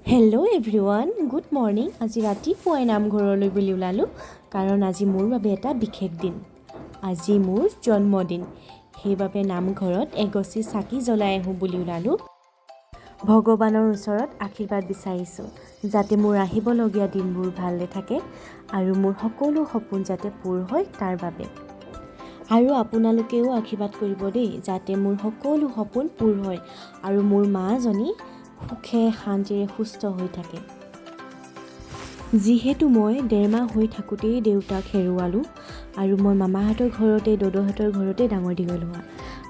Hello' everyone, good morning. আজি ৰাতিপুৱাই নামঘৰলৈ বুলি ওলালোঁ, কাৰণ আজি মোৰ বাবে এটা বিশেষ দিন। আজি মোৰ জন্মদিন, সেইবাবে নামঘৰত এগছি চাকি জ্বলাই আহোঁ বুলি ওলালোঁ। ভগৱানৰ ওচৰত আশীৰ্বাদ বিচাৰিছোঁ, যাতে মোৰ আহিবলগীয়া দিনবোৰ ভালে থাকে আৰু মোৰ সকলো সপোন যাতে পূৰ হয় তাৰ বাবে। আৰু আপোনালোকেও আশীৰ্বাদ কৰিব দেই, যাতে মোৰ সকলো সপোন পূৰ হয় আৰু মোৰ মাজনী সুখে শান্তিৰে সুস্থ হৈ থাকে। যিহেতু মই 1.5 মাহ হৈ থাকোঁতেই দেউতাক হেৰুৱালোঁ আৰু মই মামাহঁতৰ ঘৰতে, দদৌহঁতৰ ঘৰতে ডাঙৰ দীঘল হোৱা,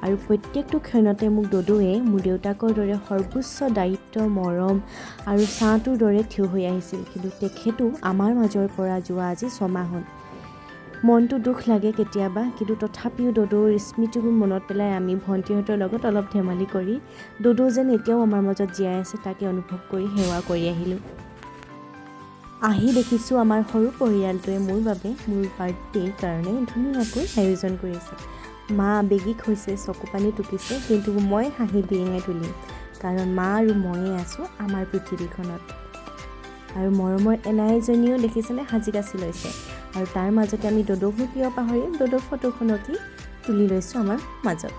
আৰু প্ৰত্যেকটো ক্ষণতে মোক দদৌৱে মোৰ দেউতাকৰ দৰে সৰ্বোচ্চ দায়িত্ব, মৰম আৰু ছাঁটোৰ দৰে থিয় হৈ আহিছিল। কিন্তু তেখেতো আমাৰ মাজৰ পৰা যোৱা আজি 6 মাহ হ'ল। মনটো দুখ লাগে কেতিয়াবা, কিন্তু তথাপিও দদৌৰ স্মৃতিবোৰ মনত পেলাই আমি ভণ্টিহঁতৰ লগত অলপ ধেমালি কৰি দদৌ যেন এতিয়াও আমাৰ মাজত জীয়াই আছে তাকে অনুভৱ কৰি সেৱা কৰি আহিলোঁ। আহি দেখিছোঁ আমাৰ সৰু পৰিয়ালটোৱে মোৰ বাবে মোৰ বাৰ্থডেৰ কাৰণে ধুনীয়াকৈ আয়োজন কৰিছে। মা আৱেগিক হৈছে, চকু পানী টুকিছে, কিন্তু মই হাঁহি বিৰিঙাই তুলিম, কাৰণ মা আৰু ময়ে আছোঁ আমাৰ পৃথিৱীখনত। আৰু মৰমৰ এনাইজনীও দেখিছেনে সাজি কাচি লৈছে, আৰু তাৰ মাজতে আমি দদৌকনো কিয় পাহৰিম, দদৌৰ ফটোখনকে তুলি লৈছোঁ আমাৰ মাজত।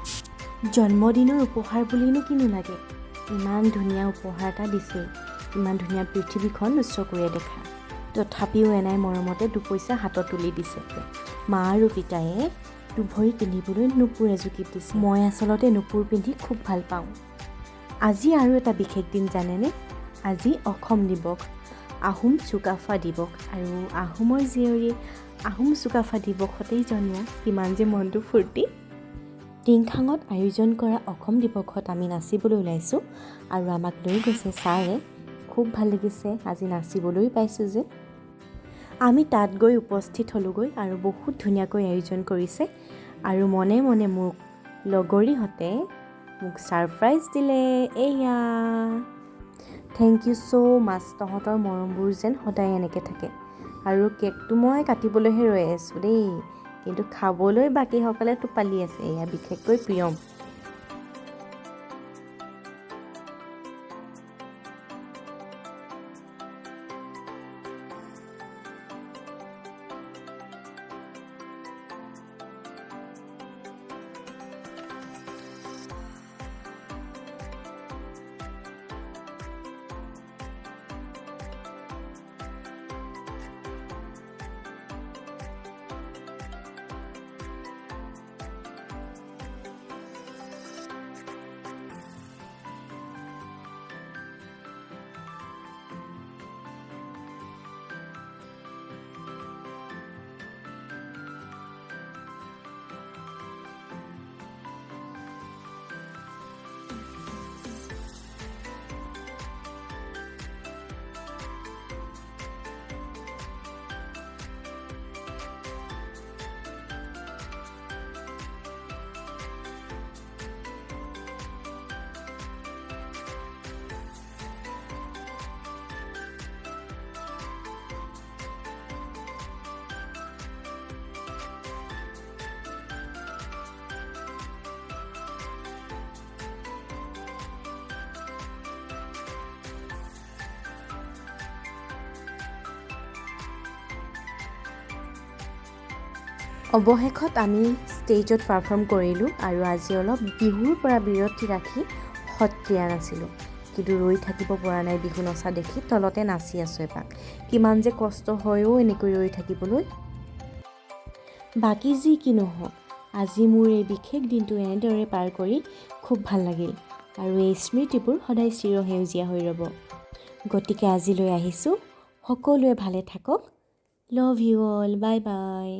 জন্মদিনৰ উপহাৰ বুলিনো কিনো লাগে, ইমান ধুনীয়া উপহাৰ এটা দিছে, ইমান ধুনীয়া পৃথিৱীখন চকুৰে দেখা। তথাপিও এনাই মৰমতে 2 পইচা হাতত তুলি দিছে। মা আৰু পিতায়ে দুভৰি পিন্ধিবলৈ নুপুৰ এযোৰ গিফ্ট দিছে। মই আচলতে নুপুৰ পিন্ধি খুব ভাল পাওঁ। আজি আৰু এটা বিশেষ দিন জানেনে? আজি অসম দিৱস, আহোম চুকাফা দিৱস, আৰু আহোমৰ জীয়ৰী আহোম চুকাফা দিৱসতেই জন্ম। কিমান যে মনটো ফূৰ্তি। টিংখাঙত আয়োজন কৰা অসম দিৱসত আমি নাচিবলৈ ওলাইছোঁ, আৰু আমাক লৈ গৈছে ছাৰে। খুব ভাল লাগিছে, আজি নাচিবলৈ পাইছোঁ যে। আমি তাত গৈ উপস্থিত হ'লোঁগৈ, আৰু বহুত ধুনীয়াকৈ আয়োজন কৰিছে, আৰু মনে মনে মোক লগৰীহঁতে মোক ছাৰপ্ৰাইজ দিলে। এয়া থেংক ইউ ছ' মাছ, তহঁতৰ মৰমবোৰ যেন সদায় এনেকৈ থাকে। আৰু কেকটো মই কাটিবলৈহে ৰৈ আছোঁ দেই, কিন্তু খাবলৈ বাকীসকলে টোপালি আছে, এয়া বিশেষকৈ প্ৰিয়ম। অৱশেষত আমি ষ্টেজত পাৰফৰ্ম কৰিলোঁ, আৰু আজি অলপ বিহুৰ পৰা বিৰতি ৰাখি সত্ৰীয়া নাছিলোঁ। কিন্তু ৰৈ থাকিব পৰা নাই বিহু নচা দেখি, তলতে নাচি আছোঁ এপাক। কিমান যে কষ্ট হয়ও এনেকৈ ৰৈ থাকিবলৈ। বাকী যি কি নহওক, আজি মোৰ এই বিশেষ দিনটো এনেদৰে পাৰ কৰি খুব ভাল লাগিল, আৰু এই স্মৃতিবোৰ সদায় চিৰসেউজীয়া হৈ ৰ'ব। গতিকে আজিলৈ আহিছোঁ, সকলোৱে ভালে থাকক। Love you all, bye bye.